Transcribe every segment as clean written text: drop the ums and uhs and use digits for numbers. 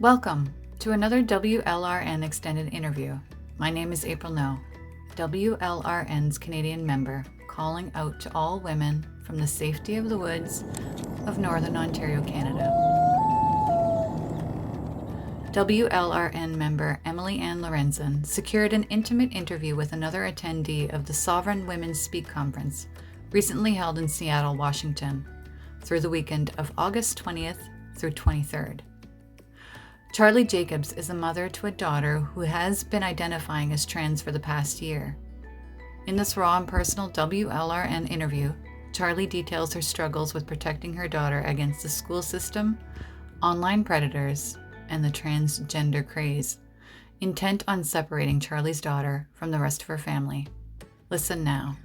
Welcome to another WLRN extended interview. My name is April No, WLRN's Canadian member, calling out to all women from the safety of the woods of Northern Ontario, Canada. WLRN member Emiliann Lorenzen secured an intimate interview with another attendee of the Sovereign Women Speak Conference, recently held in Seattle, Washington, through the weekend of August 20th through 23rd. Charlie Jacobs is a mother to a daughter who has been identifying as trans for the past year. In this raw and personal WLRN interview, Charlie details her struggles with protecting her daughter against the school system, online predators, and the transgender craze, intent on separating Charlie's daughter from the rest of her family. Listen now.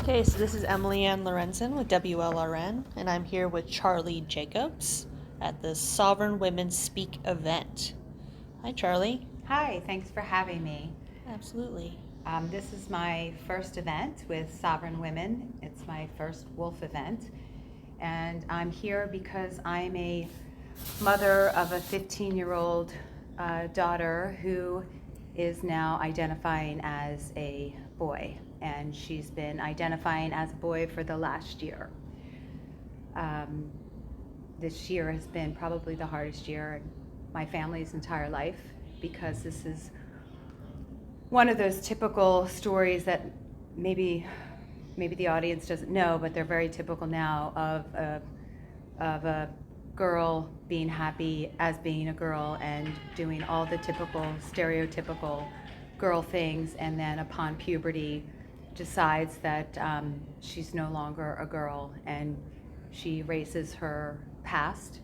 Okay, so this is Emiliann Lorenzen with WLRN, and I'm here with Charlie Jacobs at the Sovereign Women Speak event. Hi, Charlie. Hi, thanks for having me. Absolutely. This is my first event with Sovereign Women. It's my first Wolf event, and I'm here because I'm a mother of a 15-year-old daughter who is now identifying as a boy, and she's been identifying as a boy for the last year. This year has been probably the hardest year in my family's entire life, because this is one of those typical stories that maybe the audience doesn't know, but they're very typical now of a girl being happy as being a girl and doing all the typical stereotypical girl things, and then upon puberty decides that she's no longer a girl, and she erases her past,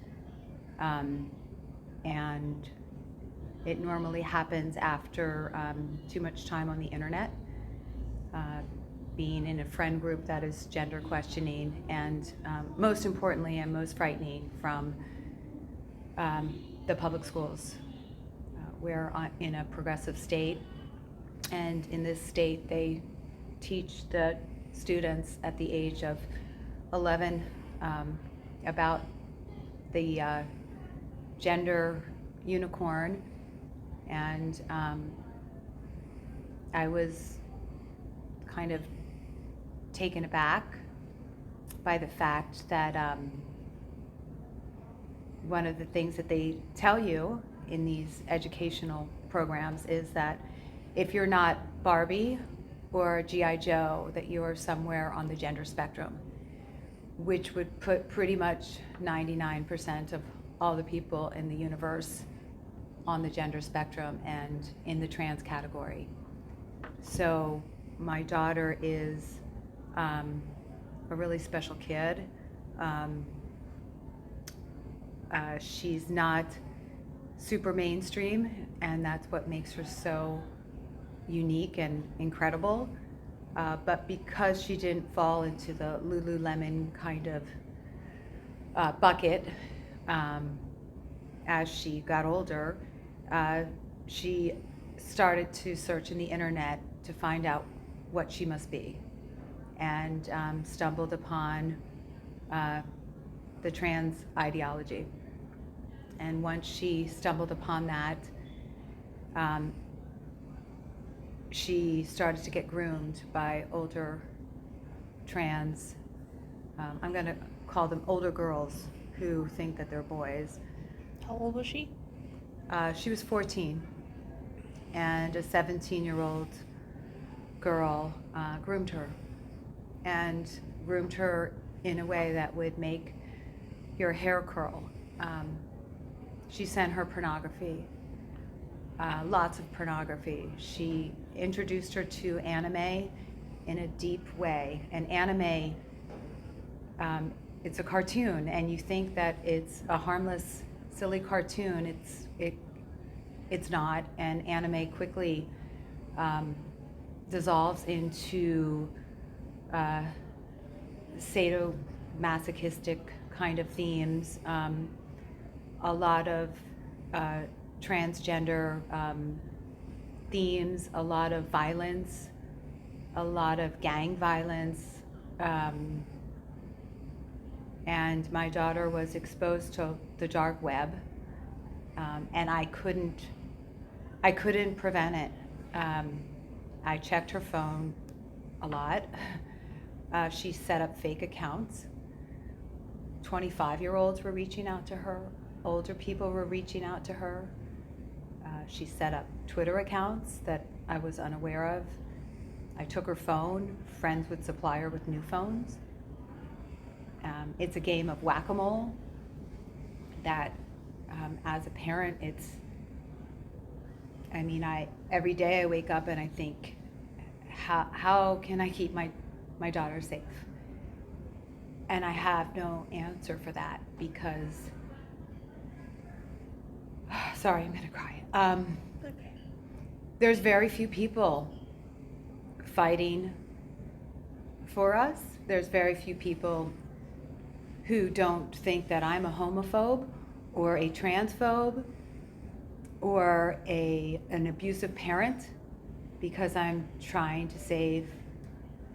and it normally happens after too much time on the internet, being in a friend group that is gender questioning, and most importantly and most frightening, from the public schools. We're in a progressive state, and in this state they teach the students at the age of 11 about the gender unicorn, and I was kind of taken aback by the fact that one of the things that they tell you in these educational programs is that if you're not Barbie or G.I. Joe, that you are somewhere on the gender spectrum, which would put pretty much 99% of all the people in the universe on the gender spectrum and in the trans category. So my daughter is a really special kid. She's not super mainstream, and that's what makes her so unique and incredible. But because she didn't fall into the Lululemon kind of bucket as she got older, she started to search in the internet to find out what she must be, and stumbled upon the trans ideology. And once she stumbled upon that, she started to get groomed by older trans, I'm going to call them older girls who think that they're boys. How old was she? She was 14, and a 17-year-old girl groomed her in a way that would make your hair curl. She sent her pornography, lots of pornography. She introduced her to anime in a deep way. And anime, it's a cartoon, and you think that it's a harmless, silly cartoon. It's not, and anime quickly dissolves into sadomasochistic kind of themes, a lot of transgender themes, a lot of violence, a lot of gang violence, and my daughter was exposed to the dark web, and I couldn't prevent it. I checked her phone a lot. She set up fake accounts. 25-year-olds were reaching out to her. Older people were reaching out to her. She set up Twitter accounts that I was unaware of. I took her phone. Friends would supply her with new phones. It's a game of whack-a-mole that, as a parent, every day I wake up and I think, how can I keep my daughter safe? And I have no answer for that because, sorry, I'm gonna cry. Okay. There's very few people fighting for us. There's very few people who don't think that I'm a homophobe or a transphobe or an abusive parent because I'm trying to save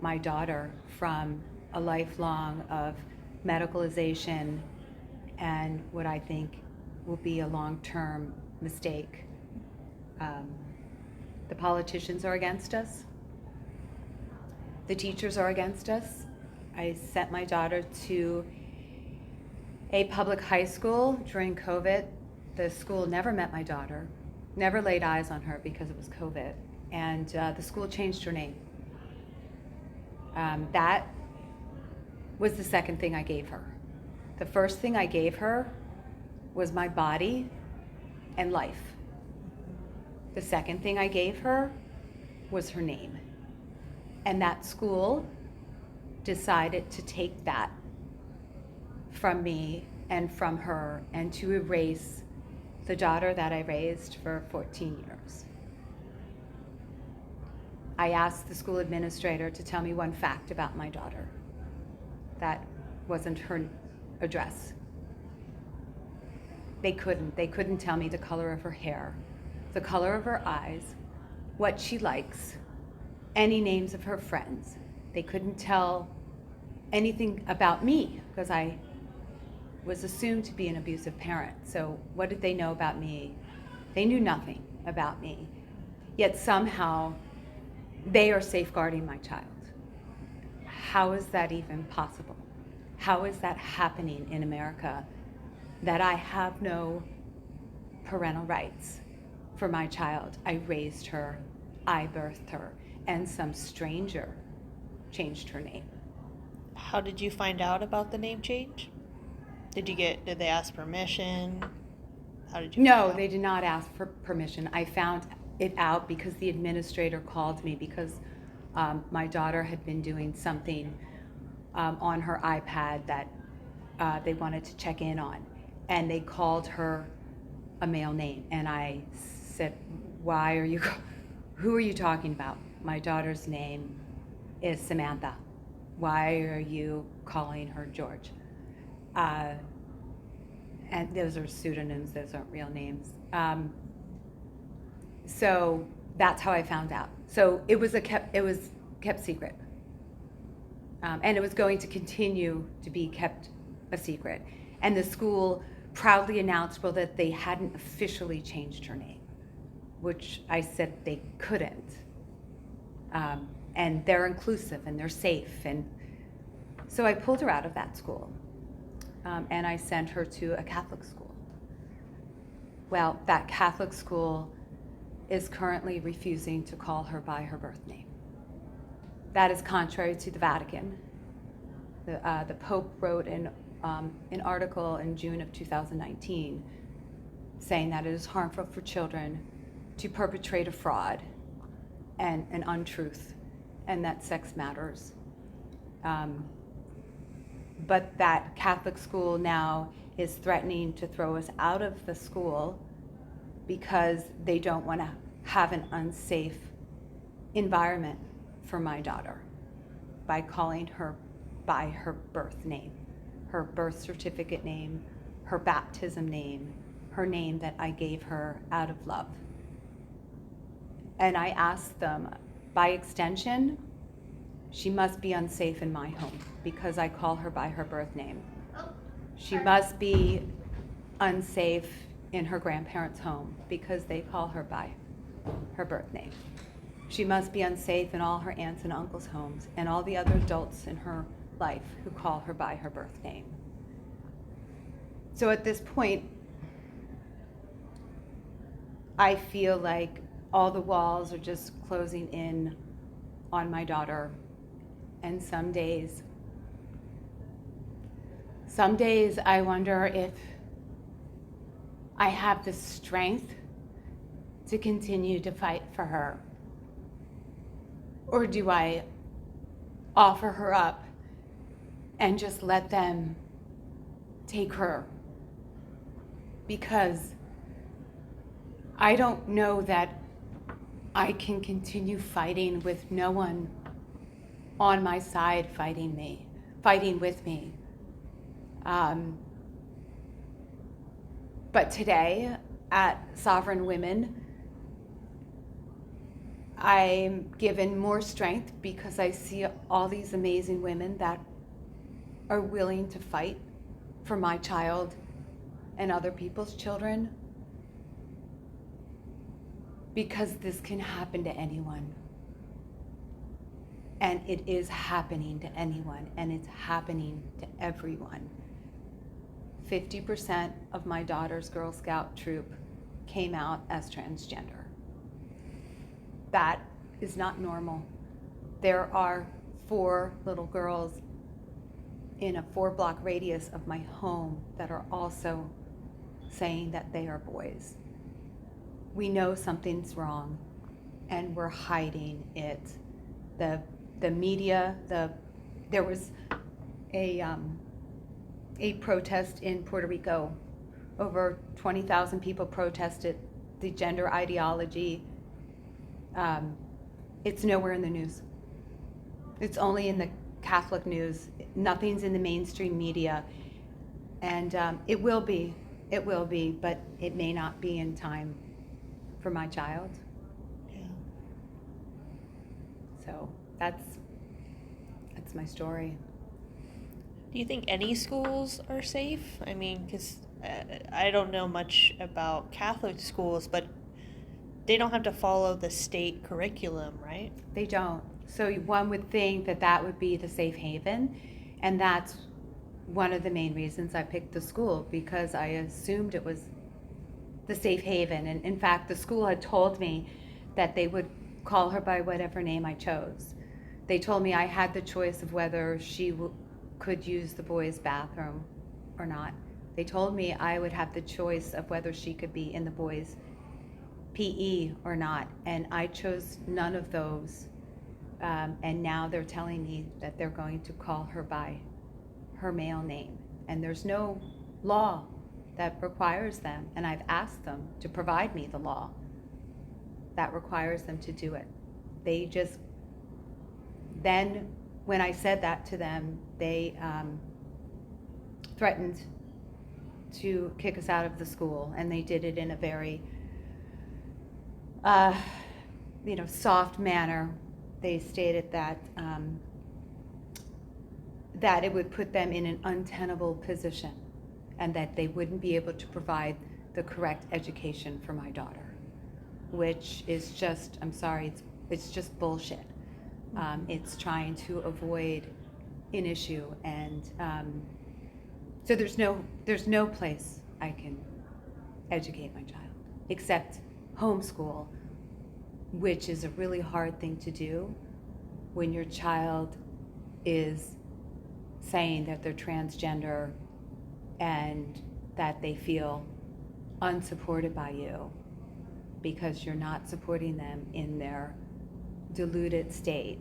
my daughter from a lifelong of medicalization and what I think will be a long-term mistake. The politicians are against us. The teachers are against us. I sent my daughter to a public high school during COVID. The school never met my daughter, never laid eyes on her because it was COVID, and the school changed her name. That was the second thing I gave her. The first thing I gave her was my body and life. The second thing I gave her was her name. And that school decided to take that from me and from her and to erase the daughter that I raised for 14 years. I asked the school administrator to tell me one fact about my daughter. That wasn't her address. They couldn't tell me the color of her hair, the color of her eyes, what she likes, any names of her friends. They couldn't tell anything about me because I was assumed to be an abusive parent. So what did they know about me? They knew nothing about me. Yet somehow they are safeguarding my child. How is that even possible? How is that happening in America, that I have no parental rights for my child? I raised her, I birthed her, and some stranger changed her name. How did you find out about the name change? Did they ask permission? How did you No, find out? they did not ask for permission. I found it out because the administrator called me because my daughter had been doing something on her iPad that they wanted to check in on. And they called her a male name. And I said, who are you talking about? My daughter's name is Samantha. Why are you calling her George? And those are pseudonyms, those aren't real names. So that's how I found out. So it was kept secret. And it was going to continue to be kept a secret. And the school proudly announced, well, that they hadn't officially changed her name, which I said they couldn't. And they're inclusive and they're safe. And so I pulled her out of that school. And I sent her to a Catholic school. Well, that Catholic school is currently refusing to call her by her birth name. That is contrary to the Vatican. The Pope wrote an article in June of 2019 saying that it is harmful for children to perpetrate a fraud and an untruth, and that sex matters. But that Catholic school now is threatening to throw us out of the school because they don't want to have an unsafe environment for my daughter by calling her by her birth name, her birth certificate name, her baptism name, her name that I gave her out of love. And I asked them, by extension, She must be unsafe in my home because I call her by her birth name. She must be unsafe in her grandparents' home because they call her by her birth name. She must be unsafe in all her aunts and uncles' homes and all the other adults in her life who call her by her birth name. So at this point, I feel like all the walls are just closing in on my daughter. And some days I wonder if I have the strength to continue to fight for her. Or do I offer her up and just let them take her? Because I don't know that I can continue fighting with no one on my side fighting with me. But today at Sovereign Women, I'm given more strength because I see all these amazing women that are willing to fight for my child and other people's children, because this can happen to anyone. And it is happening to anyone, and it's happening to everyone. 50% of my daughter's Girl Scout troop came out as transgender. That is not normal. There are 4 little girls in a 4-block radius of my home that are also saying that they are boys. We know something's wrong, and we're hiding it. The media, there was a protest in Puerto Rico. Over 20,000 people protested the gender ideology. It's nowhere in the news. It's only in the Catholic news. Nothing's in the mainstream media. And it will be, but it may not be in time for my child. Yeah. So that's my story. Do you think any schools are safe? I mean, because I don't know much about Catholic schools, but they don't have to follow the state curriculum, right? They don't. So one would think that that would be the safe haven, and that's one of the main reasons I picked the school, because I assumed it was the safe haven. And in fact, the school had told me that they would call her by whatever name I chose. They told me I had the choice of whether she could use the boys' bathroom or not. They told me I would have the choice of whether she could be in the boys' PE or not, and I chose none of those. And now they're telling me that they're going to call her by her male name, and there's no law that requires them, and I've asked them to provide me the law that requires them to do it. They just, then when I said that to them, they threatened to kick us out of the school, and they did it in a very soft manner. They stated that that it would put them in an untenable position, and that they wouldn't be able to provide the correct education for my daughter, which is just, I'm sorry, it's just bullshit. It's trying to avoid an issue, and so there's no place I can educate my child except homeschool, which is a really hard thing to do when your child is saying that they're transgender and that they feel unsupported by you because you're not supporting them in their deluded state.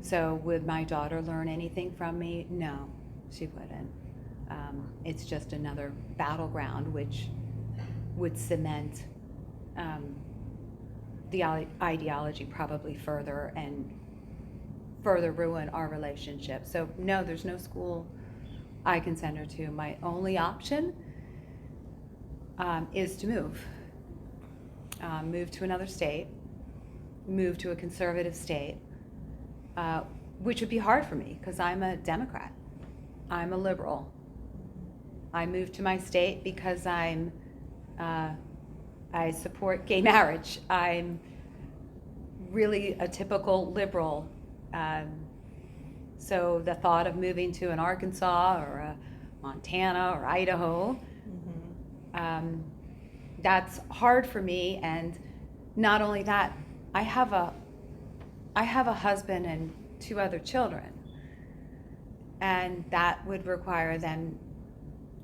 So would my daughter learn anything from me? No, she wouldn't. It's just another battleground which would cement the ideology probably further and further ruin our relationship. So no, there's no school I can send her to. My only option is to move to another state, move to a conservative state, which would be hard for me because I'm a Democrat. I'm a liberal. I moved to my state because I support gay marriage. I'm really a typical liberal. So the thought of moving to an Arkansas or a Montana or Idaho, that's hard for me. And not only that, I have a husband and 2 other children, and that would require them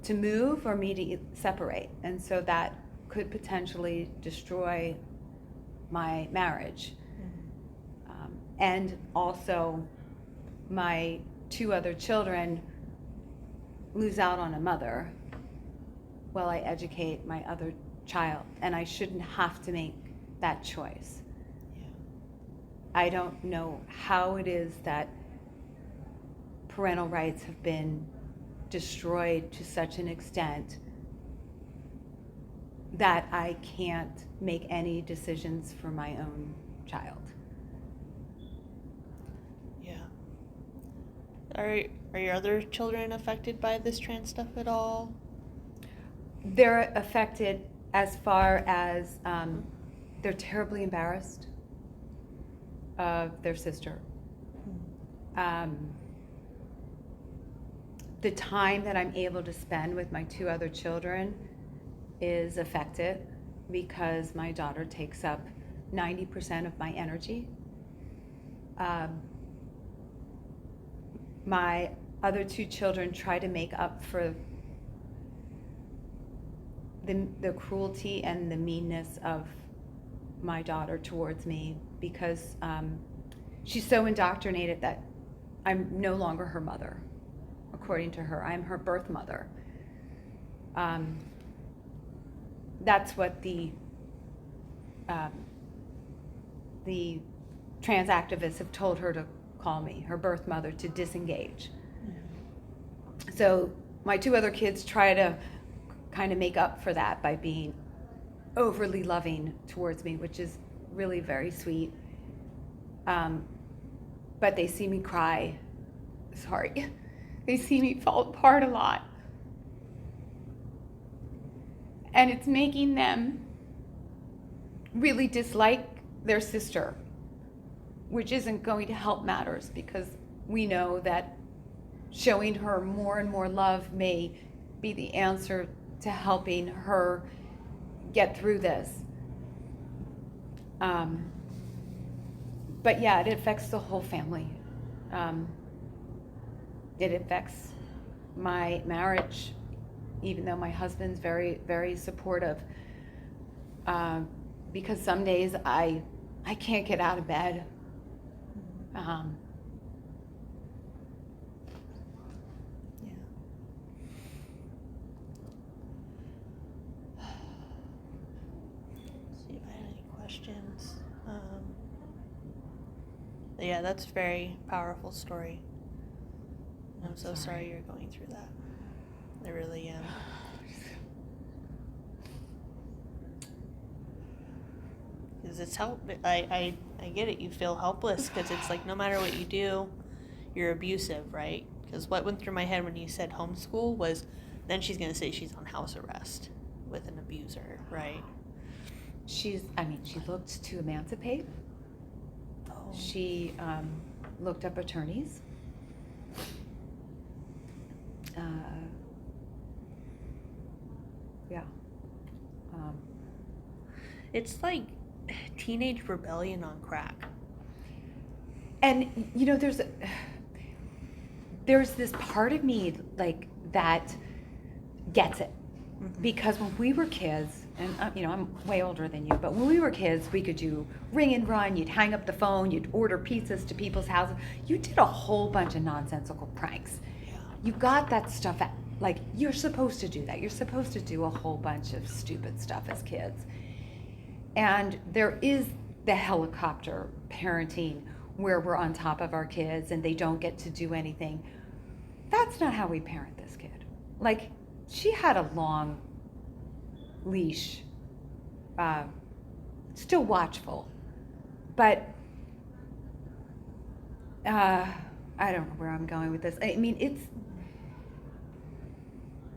to move or me to separate, and so that could potentially destroy my marriage. And also my 2 other children lose out on a mother while I educate my other child, and I shouldn't have to make that choice. I don't know how it is that parental rights have been destroyed to such an extent that I can't make any decisions for my own child. Yeah. Are your other children affected by this trans stuff at all? They're affected as far as they're terribly embarrassed of their sister. The time that I'm able to spend with my 2 other children is affected because my daughter takes up 90% of my energy. My other 2 children try to make up for the cruelty and the meanness of my daughter towards me because she's so indoctrinated that I'm no longer her mother. According to her, I'm her birth mother. That's what the trans activists have told her to call me, her birth mother, to disengage. So my 2 other kids try to kind of make up for that by being overly loving towards me, which is really very sweet. But they see me cry. Sorry. They see me fall apart a lot. And it's making them really dislike their sister, which isn't going to help matters because we know that showing her more and more love may be the answer to helping her get through this. But yeah, it affects the whole family. It affects my marriage, even though my husband's very, very supportive. Because some days I can't get out of bed. Yeah. See if I had any questions. Yeah, that's a very powerful story. I'm so sorry you're going through that. I really am. Because it's I get it. You feel helpless because it's like no matter what you do, you're abusive, right? Because what went through my head when you said homeschool was, then she's gonna say she's on house arrest with an abuser, right? She looked to emancipate. Oh. She looked up attorneys. Yeah. It's like teenage rebellion on crack. And you know, there's this part of me like that gets it. Mm-hmm. Because when we were kids, and I'm way older than you, but when we were kids, we could do ring and run. You'd hang up the phone. You'd order pizzas to people's houses. You did a whole bunch of nonsensical pranks. Yeah. You got that stuff at, like, you're supposed to do that. You're supposed to do a whole bunch of stupid stuff as kids. And there is the helicopter parenting where we're on top of our kids and they don't get to do anything. That's not how we parent this kid. Like, she had a long leash, still watchful, but I don't know where I'm going with this. I mean,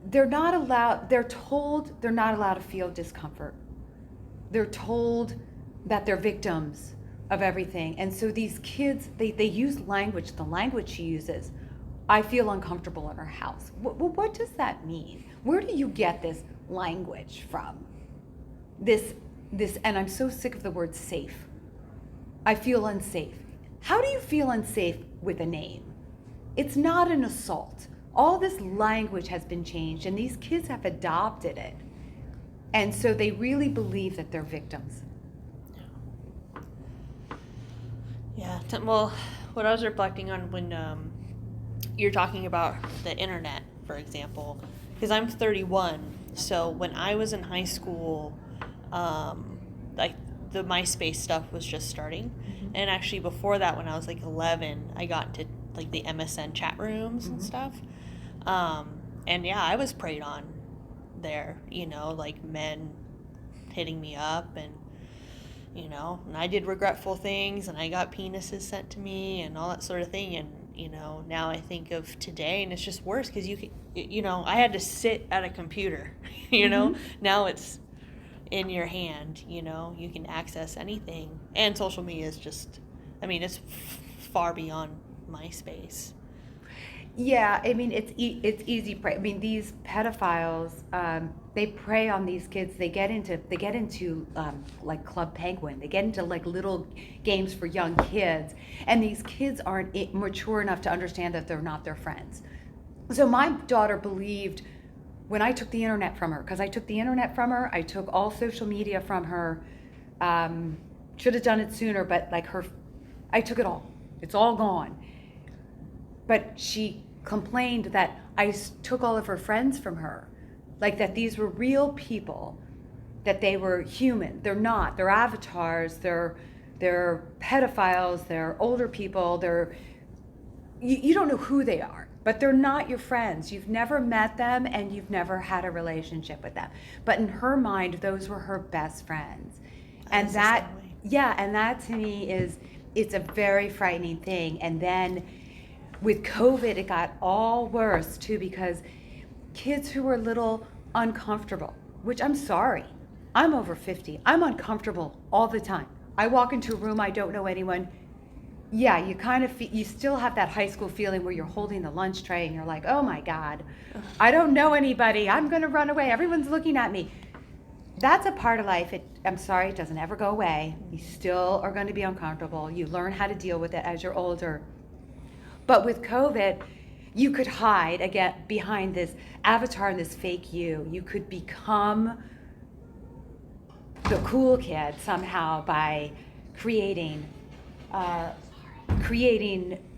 they're not allowed, they're told they're not allowed to feel discomfort. They're told that they're victims of everything. And so these kids, they use language, the language she uses, I feel uncomfortable in our house. What does that mean? Where do you get this language from? This, and I'm so sick of the word safe. I feel unsafe. How do you feel unsafe with a name? It's not an assault. All this language has been changed and these kids have adopted it. And so they really believe that they're victims. Yeah, well, what I was reflecting on when you're talking about the internet, for example, because I'm 31, so when I was in high school, like the MySpace stuff was just starting, and actually before that, when I was like 11, I got into like the MSN chat rooms and stuff, and yeah, I was preyed on there, like men hitting me up and and I did regretful things and I got penises sent to me and all that sort of thing. And, now I think of today and it's just worse because I had to sit at a computer, now it's in your hand, you can access anything. And social media is just, it's far beyond MySpace. Yeah, I mean, it's easy prey. I mean, these pedophiles, they prey on these kids. They get into like Club Penguin. They get into like little games for young kids, and these kids aren't mature enough to understand that they're not their friends. So my daughter believed when I took the internet from her, because I took the internet from her, I took all social media from her. Should have done it sooner, but I took it all. It's all gone. But she complained that I took all of her friends from her, like that these were real people, that they were human. They're not. They're avatars. They're pedophiles. They're older people. You don't know who they are, but they're not your friends. You've never met them and you've never had a relationship with them. But in her mind, those were her best friends, and that to me it's a very frightening thing. And then with COVID, it got all worse too, because kids who were a little uncomfortable, which I'm sorry, I'm over 50. I'm uncomfortable all the time. I walk into a room, I don't know anyone. Yeah, you kind of you still have that high school feeling where you're holding the lunch tray and you're like, oh my God, I don't know anybody. I'm going to run away. Everyone's looking at me. That's a part of life. I'm sorry, it doesn't ever go away. You still are going to be uncomfortable. You learn how to deal with it as you're older. But with COVID, you could hide again behind this avatar and this fake you. You could become the cool kid somehow by creating a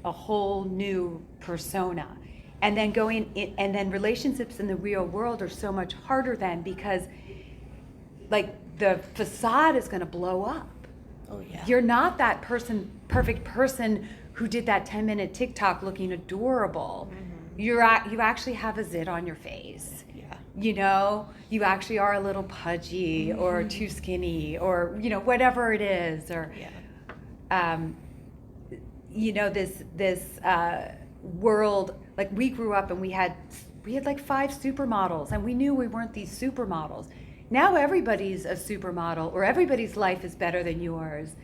whole new persona. And then and then relationships in the real world are so much harder then, because like the facade is going to blow up. Oh yeah. You're not that perfect person who did that 10-minute TikTok looking adorable. You actually have a zit on your face. Yeah. You actually are a little pudgy or too skinny or whatever it is, or this world, like we grew up and we had like 5 supermodels and we knew we weren't these supermodels. Now everybody's a supermodel, or everybody's life is better than yours.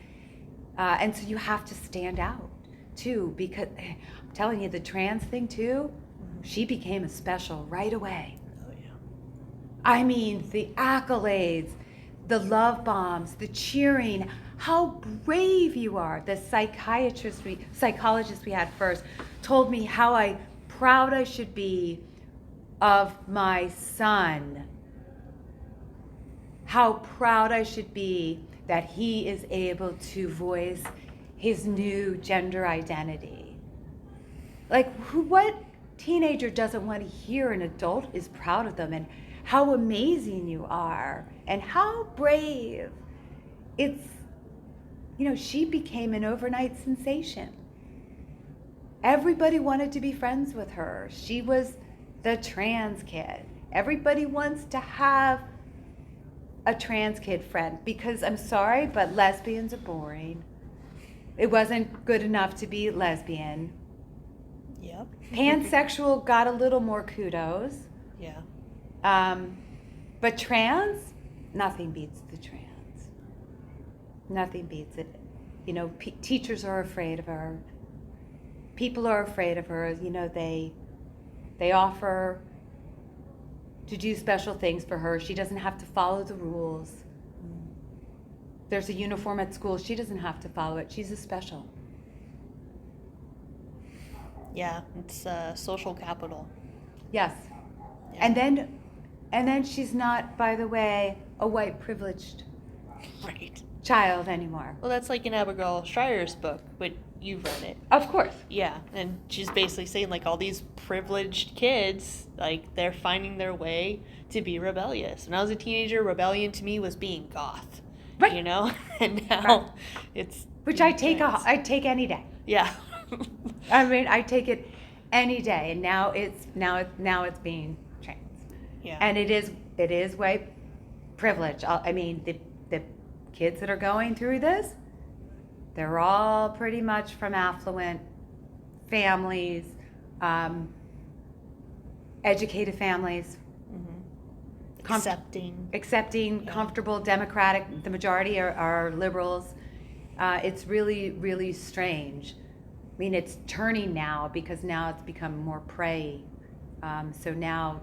And so you have to stand out too, because I'm telling you, the trans thing too, she became a special right away. Oh yeah. I mean, the accolades, the love bombs, the cheering, how brave you are. The psychologist we had first told me how proud I should be of my son. How proud I should be that he is able to voice his new gender identity. Like, what teenager doesn't want to hear an adult is proud of them and how amazing you are and how brave? It's, she became an overnight sensation. Everybody wanted to be friends with her. She was the trans kid. Everybody wants to have a trans kid friend, because I'm sorry, but lesbians are boring. It wasn't good enough to be lesbian. Yep. Pansexual got a little more kudos. Yeah. But trans, nothing beats the trans. Nothing beats it. You know, teachers are afraid of her. People are afraid of her. You know, they offer to do special things for her. She doesn't have to follow the rules. There's a uniform at school. She doesn't have to follow it. She's a special. Yeah, it's social capital. Yes. Yeah. And then she's not, by the way, a white privileged Right. child anymore. Well, that's like in Abigail Schreier's book, but you've read it. Of course. Yeah, and she's basically saying like all these privileged kids, like they're finding their way to be rebellious. When I was a teenager, rebellion to me was being goth. Right. You know? And now Right. it's Which being I trans. take any day. Yeah. I mean, I take it any day, and now it's being trans. Yeah. And it is white privilege. I mean, the kids that are going through this, they're all pretty much from affluent families, educated families, accepting, Yeah. comfortable, democratic. The majority are liberals. It's really, really strange. I mean, it's turning now because now it's become more prey. So now,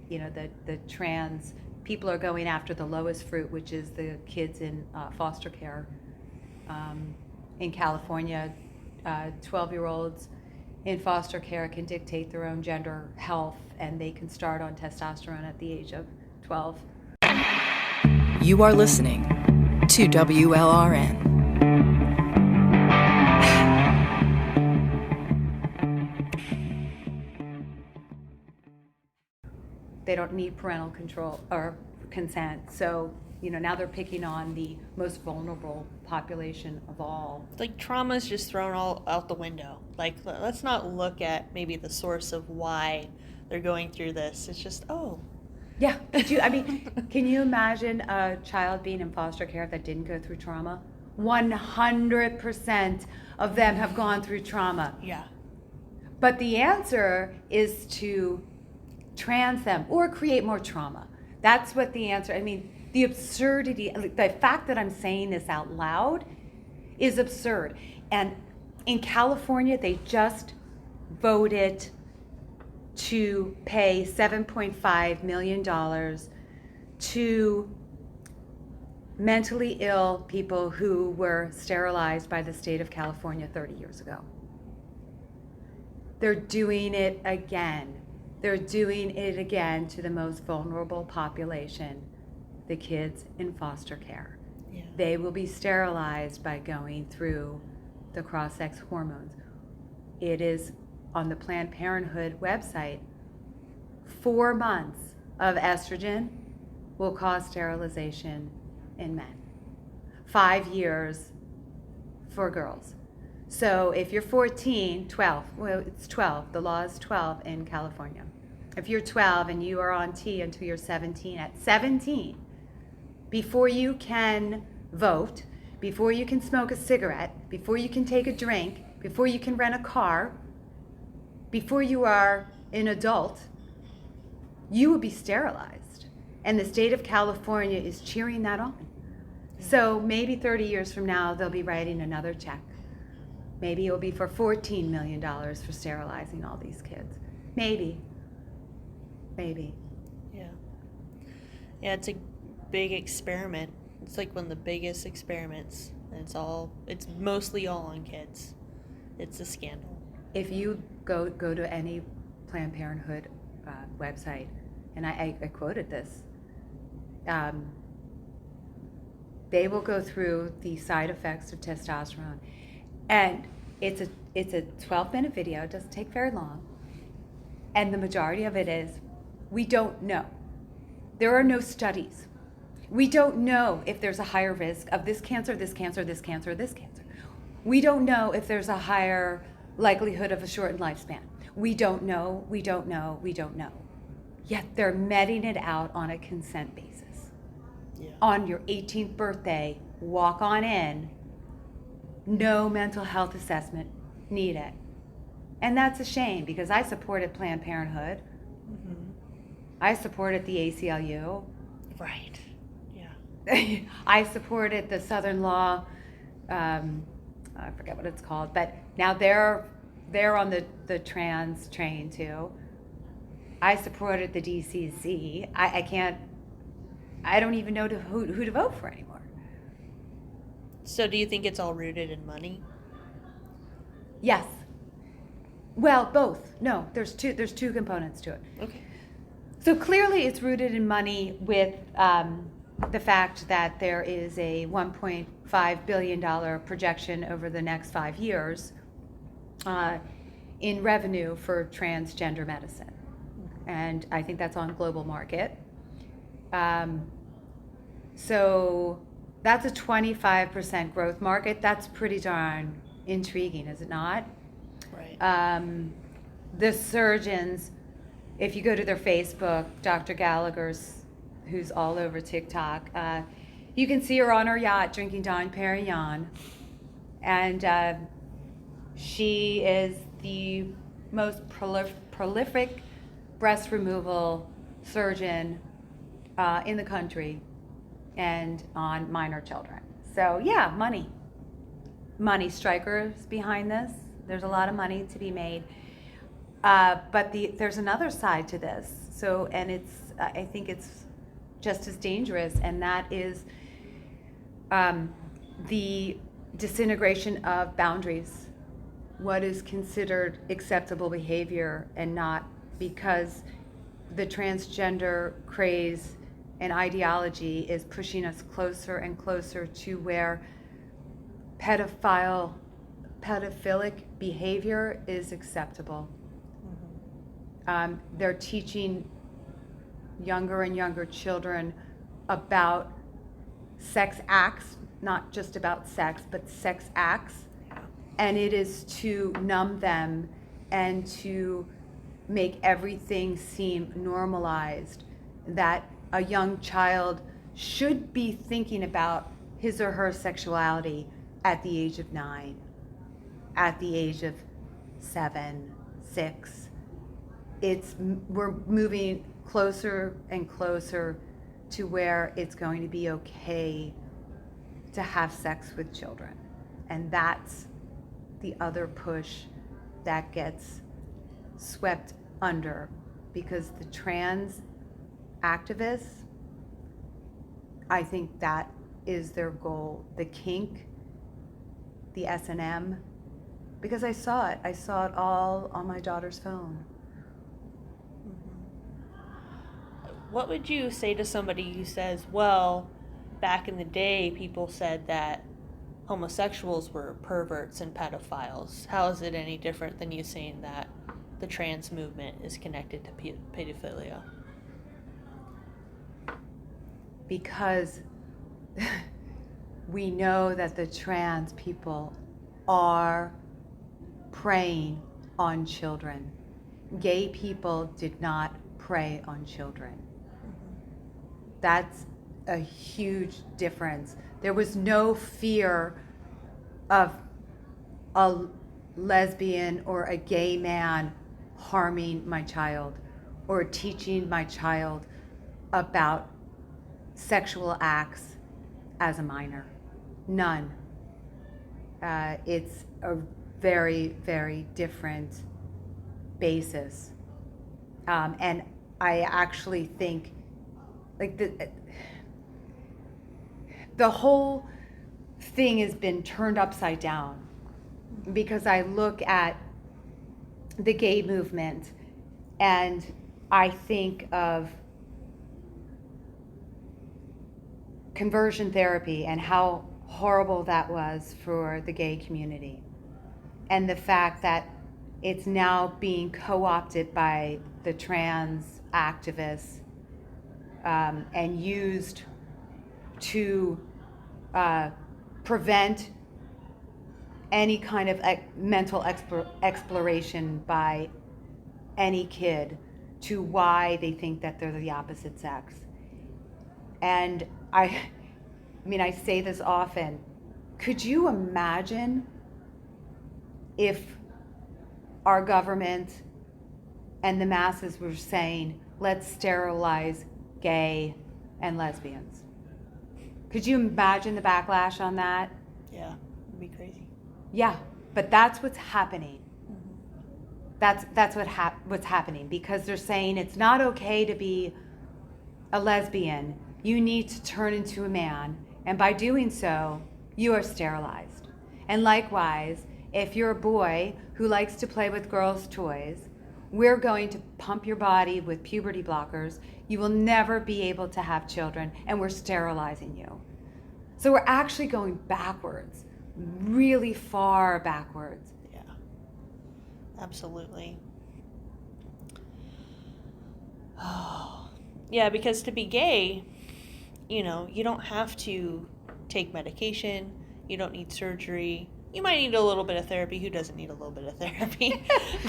you know, the trans people are going after the lowest fruit, which is the kids in foster care. In California, 12-year-olds in foster care can dictate their own gender health, and they can start on testosterone at the age of 12. You are listening to WLRN. They don't need parental control or consent. So, you know, now they're picking on the most vulnerable population of all. Like trauma's just thrown all out the window. Like let's not look at maybe the source of why they're going through this. It's just, oh. Yeah, can you imagine a child being in foster care that didn't go through trauma? 100% of them have gone through trauma. Yeah. But the answer is to trans them or create more trauma. That's what the answer, I mean, the absurdity, the fact that I'm saying this out loud is absurd. And in California, they just voted to pay $7.5 million to mentally ill people who were sterilized by the state of California 30 years ago. They're doing it again. They're doing it again to the most vulnerable population, the kids in foster care. Yeah. They will be sterilized by going through the cross-sex hormones. It is on the Planned Parenthood website, 4 months of estrogen will cause sterilization in men. 5 years for girls. So if you're 14, 12, well, it's 12, the law is 12 in California. If you're 12 and you are on T until you're 17, at 17, before you can vote, before you can smoke a cigarette, before you can take a drink, before you can rent a car, before you are an adult, you will be sterilized. And the state of California is cheering that on. So maybe 30 years from now, they'll be writing another check. Maybe it'll be for $14 million for sterilizing all these kids. Maybe. Yeah. Yeah, it's a big experiment. It's like one of the biggest experiments. And it's mostly all on kids. It's a scandal. If you go to any Planned Parenthood website, and I quoted this, they will go through the side effects of testosterone. And it's a 12-minute video. It doesn't take very long. And the majority of it is, we don't know. There are no studies. We don't know if there's a higher risk of this cancer, this cancer, this cancer, this cancer. We don't know if there's a higher likelihood of a shortened lifespan. We don't know. Yet they're meting it out on a consent basis. Yeah. On your 18th birthday, walk on in. No mental health assessment needed. And that's a shame because I supported Planned Parenthood. Mm-hmm. I supported the ACLU. Right. Yeah. I supported the Southern Law, I forget what it's called, but now they're on the trans train too. I supported the DCC. I don't even know who to vote for anymore. So do you think it's all rooted in money? Yes. Well, both. No, there's two components to it. Okay. So clearly it's rooted in money with the fact that there is a $1.5 billion projection over the next 5 years in revenue for transgender medicine. And I think that's on global market. So that's a 25% growth market. That's pretty darn intriguing, is it not? Right. The surgeons, if you go to their Facebook, Dr. Gallagher's, who's all over TikTok, you can see her on her yacht drinking Dom Perignon. And she is the most prolific breast removal surgeon in the country and on minor children. So yeah, money strikers behind this. There's a lot of money to be made. But there's another side to this. So, and I think it's just as dangerous, and that is the disintegration of boundaries. What is considered acceptable behavior and not, because the transgender craze and ideology is pushing us closer and closer to where pedophilic behavior is acceptable. They're teaching younger and younger children about sex acts, not just about sex, but sex acts. And it is to numb them and to make everything seem normalized, that a young child should be thinking about his or her sexuality at the age of 9, at the age of 7, 6. We're moving closer and closer to where it's going to be okay to have sex with children. And that's the other push that gets swept under, because the trans activists, I think that is their goal. The kink, the S&M, because I saw it all on my daughter's phone. What would you say to somebody who says, well, back in the day, people said that homosexuals were perverts and pedophiles? How is it any different than you saying that the trans movement is connected to pedophilia? Because we know that the trans people are preying on children. Gay people did not prey on children. That's a huge difference. There was no fear of a lesbian or a gay man harming my child or teaching my child about sexual acts as a minor. None. It's a very, very different basis. And I actually think like the whole thing has been turned upside down, because I look at the gay movement and I think of conversion therapy and how horrible that was for the gay community, and the fact that it's now being co-opted by the trans activists and used to prevent any kind of mental exploration by any kid to why they think that they're the opposite sex. And I mean, I say this often. Could you imagine if our government and the masses were saying, let's sterilize gay and lesbians. Could you imagine the backlash on that? Yeah, it'd be crazy. Yeah, but that's what's happening. That's what's happening, because they're saying it's not okay to be a lesbian. You need to turn into a man, and by doing so, you are sterilized. And likewise, if you're a boy who likes to play with girls' toys, we're going to pump your body with puberty blockers. You will never be able to have children, and we're sterilizing you. So we're actually going backwards, really far backwards. Yeah, absolutely. Oh, yeah, because to be gay, you know, you don't have to take medication, you don't need surgery. You might need a little bit of therapy. Who doesn't need a little bit of therapy?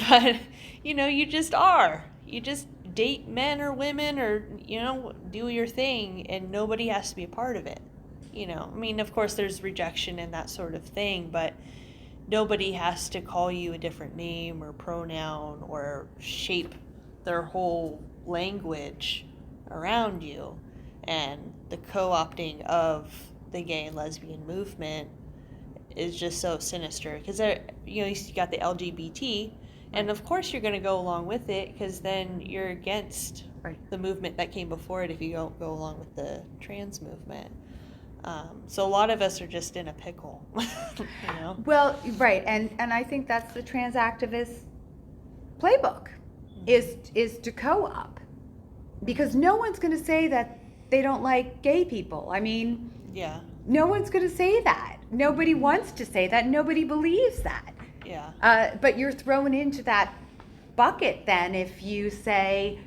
But, you know, you just are. You just date men or women, or, you know, do your thing, and nobody has to be a part of it. You know, I mean, of course there's rejection and that sort of thing, but nobody has to call you a different name or pronoun or shape their whole language around you. And the co-opting of the gay and lesbian movement is just so sinister, because you know, you got the LGBT, and of course you're going to go along with it, because then you're against the movement that came before it if you don't go along with the trans movement. So a lot of us are just in a pickle. You know? Well, right, and I think that's the trans activist playbook, is to co-op, because no one's going to say that they don't like gay people. I mean, Yeah. no one's going to say that. Nobody wants to say that. Nobody believes that. Yeah. But you're thrown into that bucket then if you say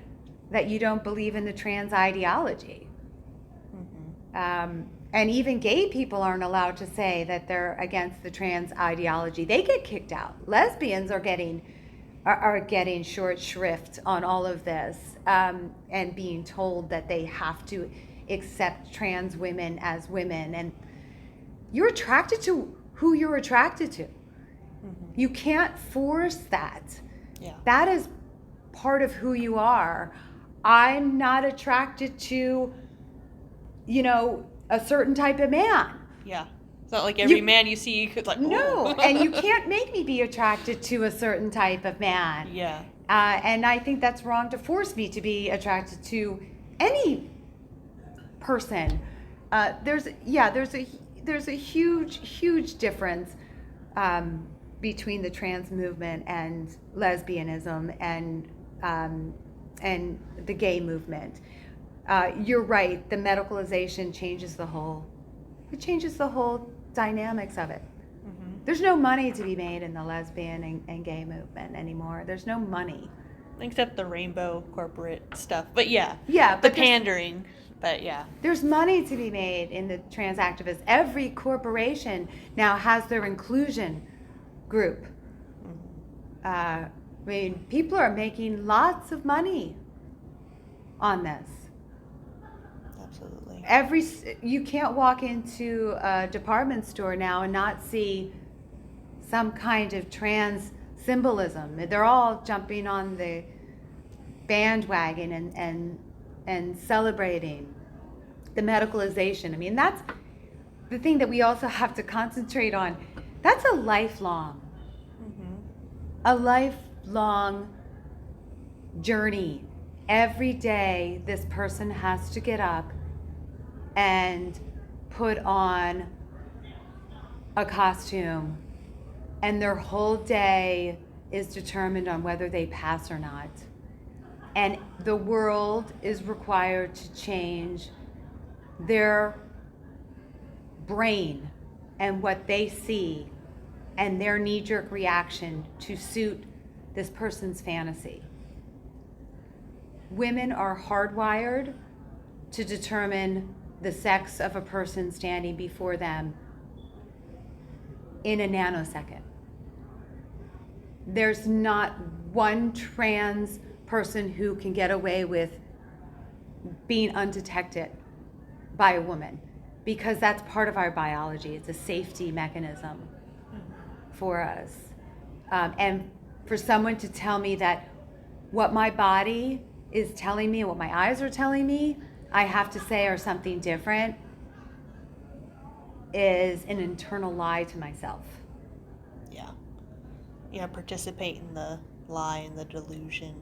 that you don't believe in the trans ideology. And even gay people aren't allowed to say that they're against the trans ideology. They get kicked out. Lesbians are getting short shrift on all of this, and being told that they have to accept trans women as women. And you're attracted to who you're attracted to. You can't force that. Yeah. That is part of who you are. I'm not attracted to, you know, a certain type of man. Yeah. It's not like every man you see you could like, No, ooh. and you can't make me be attracted to a certain type of man. Yeah. And I think that's wrong to force me to be attracted to any person. There's a huge difference between the trans movement and lesbianism and the gay movement. You're right. The medicalization changes the whole dynamics of it. There's no money to be made in the lesbian and gay movement anymore. There's no money. Except the rainbow corporate stuff. But yeah. Yeah, The but pandering. But yeah. There's money to be made in the trans activists. Every corporation now has their inclusion group. I mean, people are making lots of money on this. Absolutely. You can't walk into a department store now and not see some kind of trans symbolism. They're all jumping on the bandwagon and celebrating the medicalization. I mean, that's the thing that we also have to concentrate on. That's a lifelong journey. Every day this person has to get up and put on a costume, and their whole day is determined on whether they pass or not. And the world is required to change their brain and what they see and their knee-jerk reaction to suit this person's fantasy. Women are hardwired to determine the sex of a person standing before them in a nanosecond. There's not one trans person who can get away with being undetected by a woman, because that's part of our biology. It's a safety mechanism for us. And for someone to tell me that what my body is telling me, what my eyes are telling me, I have to say or something different, is an internal lie to myself. Yeah. Yeah, participate in the lie and the delusion.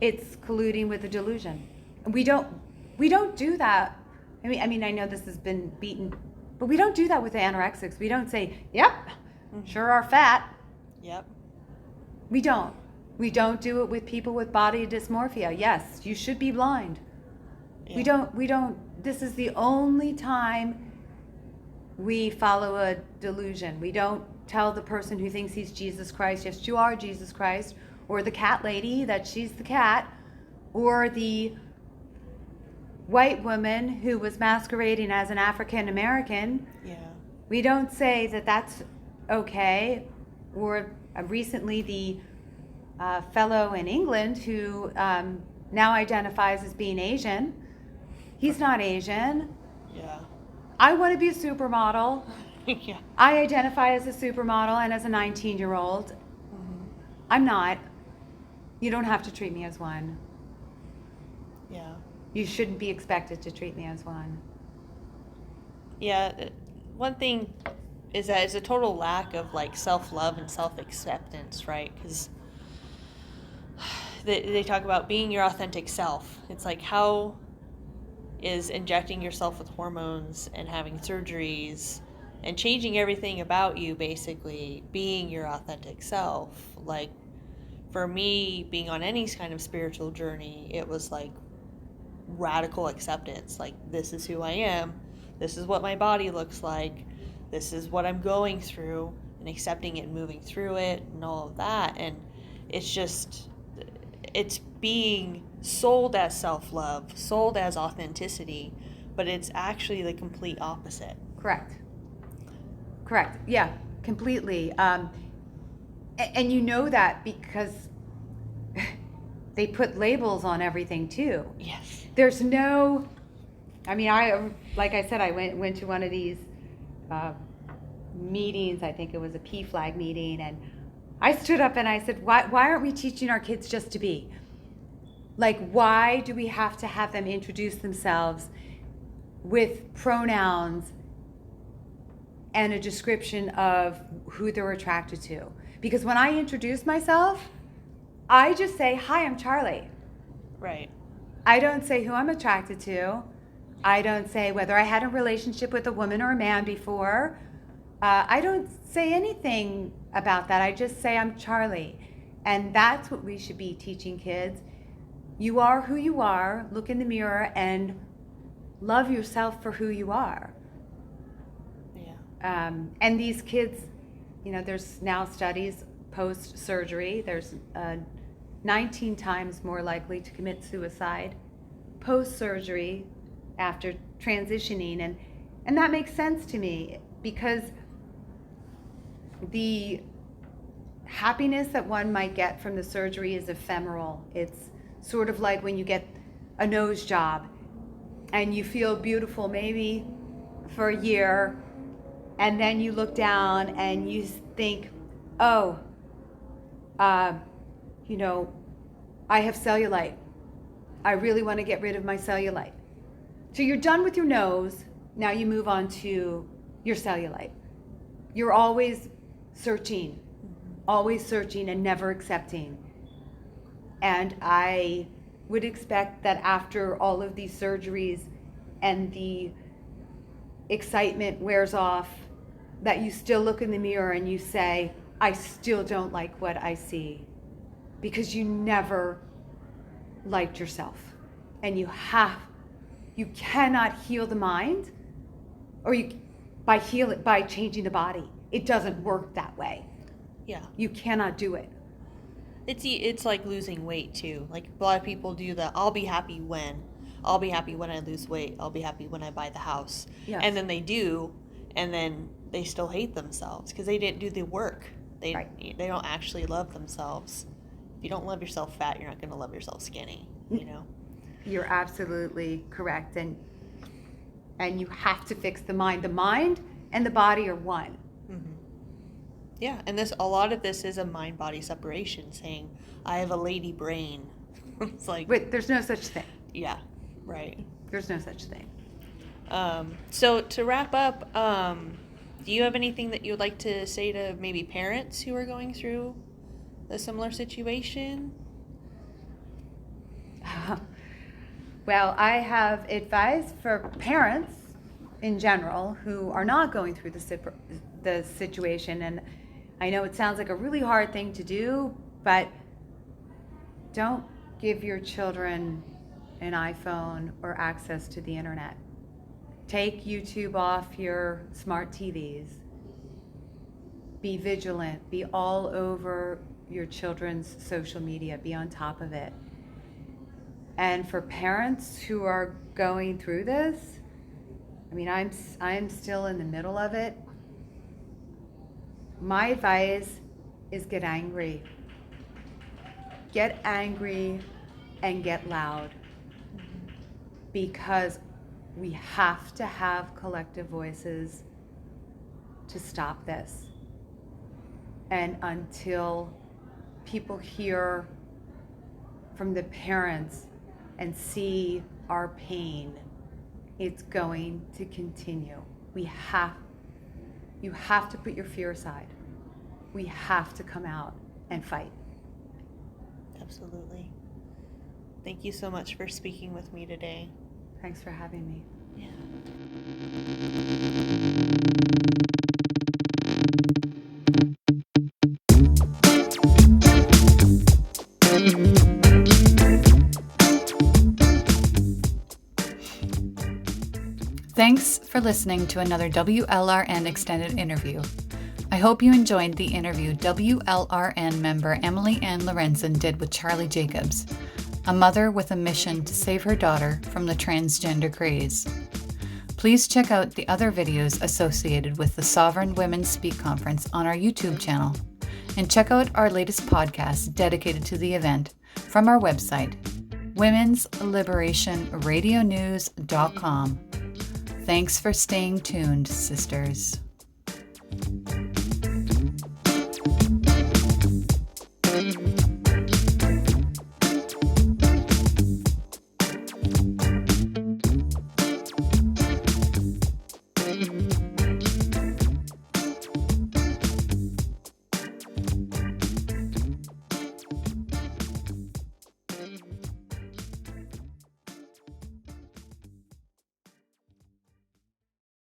It's colluding with the delusion. We don't do that. I mean, I know this has been beaten, but we don't do that with the anorexics. We don't say, "Yep, sure are fat." Yep. We don't. We don't do it with people with body dysmorphia. Yes, you should be blind. Yeah. We don't, this is the only time we follow a delusion. We don't tell the person who thinks he's Jesus Christ, yes, you are Jesus Christ, or the cat lady that she's the cat, or the white woman who was masquerading as an African American. Yeah. We don't say that that's okay. Or recently the fellow in England who now identifies as being Asian. He's not Asian. Yeah. I want to be a supermodel. Yeah. I identify as a supermodel and as a 19-year-old. I'm not. You don't have to treat me as one. Yeah. You shouldn't be expected to treat me as one. Yeah. One thing is that it's a total lack of like self-love and self-acceptance, right? Because they talk about being your authentic self. It's like, how is injecting yourself with hormones and having surgeries and changing everything about you, basically being your authentic self? Like, for me, being on any kind of spiritual journey, it was like radical acceptance. Like, this is who I am, this is what my body looks like, this is what I'm going through, and accepting it and moving through it and all of that. And it's being sold as self-love, sold as authenticity, but it's actually the complete opposite. Correct. Yeah, completely. And you know that because they put labels on everything too. Yes. There's no, like I said, I went to one of these meetings. I think it was a PFLAG meeting, and I stood up and I said, why aren't we teaching our kids just to be? Like, why do we have to have them introduce themselves with pronouns and a description of who they're attracted to? Because when I introduce myself, I just say, "Hi, I'm Charlie." Right. I don't say who I'm attracted to. I don't say whether I had a relationship with a woman or a man before. I don't say anything about that. I just say I'm Charlie. And that's what we should be teaching kids. You are who you are. Look in the mirror and love yourself for who you are. Yeah. And these kids, there's now studies post-surgery. There's 19 times more likely to commit suicide post-surgery after transitioning. And that makes sense to me because the happiness that one might get from the surgery is ephemeral. It's sort of like when you get a nose job and you feel beautiful maybe for a year, and then you look down and you think, oh, I have cellulite. I really want to get rid of my cellulite. So you're done with your nose. Now you move on to your cellulite. You're always searching and never accepting. And I would expect that after all of these surgeries and the excitement wears off, that you still look in the mirror and you say, I still don't like what I see, because you never liked yourself. And you cannot heal the mind by changing the body. It doesn't work that way. Yeah. You cannot do it. It's like losing weight too. Like, a lot of people do the I'll be happy when I lose weight, I'll be happy when I buy the house. Yes. And then they do, and then they still hate themselves because they didn't do the work. They don't actually love themselves. If you don't love yourself fat, you're not going to love yourself skinny, You're absolutely correct. And you have to fix the mind. The mind and the body are one. Mm-hmm. Yeah, and a lot of this is a mind-body separation, saying, I have a lady brain. It's like, Wait, there's no such thing. yeah, right. There's no such thing. So to wrap up, do you have anything that you would like to say to maybe parents who are going through a similar situation? Well, I have advice for parents in general who are not going through the situation, and I know it sounds like a really hard thing to do, but don't give your children an iPhone or access to the internet. Take YouTube off your smart TVs. Be vigilant. Be all over your children's social media. Be on top of it. And for parents who are going through this, I mean, I'm still in the middle of it. My advice is get angry. Get angry and get loud. Because we have to have collective voices to stop this. And until people hear from the parents and see our pain, it's going to continue. You have to put your fear aside. We have to come out and fight. Absolutely. Thank you so much for speaking with me today. Thanks for having me. Yeah. Thanks for listening to another WLRN extended interview. I hope you enjoyed the interview WLRN member Emiliann Lorenzen did with Charlie Jacobs, a mother with a mission to save her daughter from the transgender craze. Please check out the other videos associated with the Sovereign Women Speak Conference on our YouTube channel, and check out our latest podcast dedicated to the event from our website, womensliberationradionews.com. Thanks for staying tuned, sisters.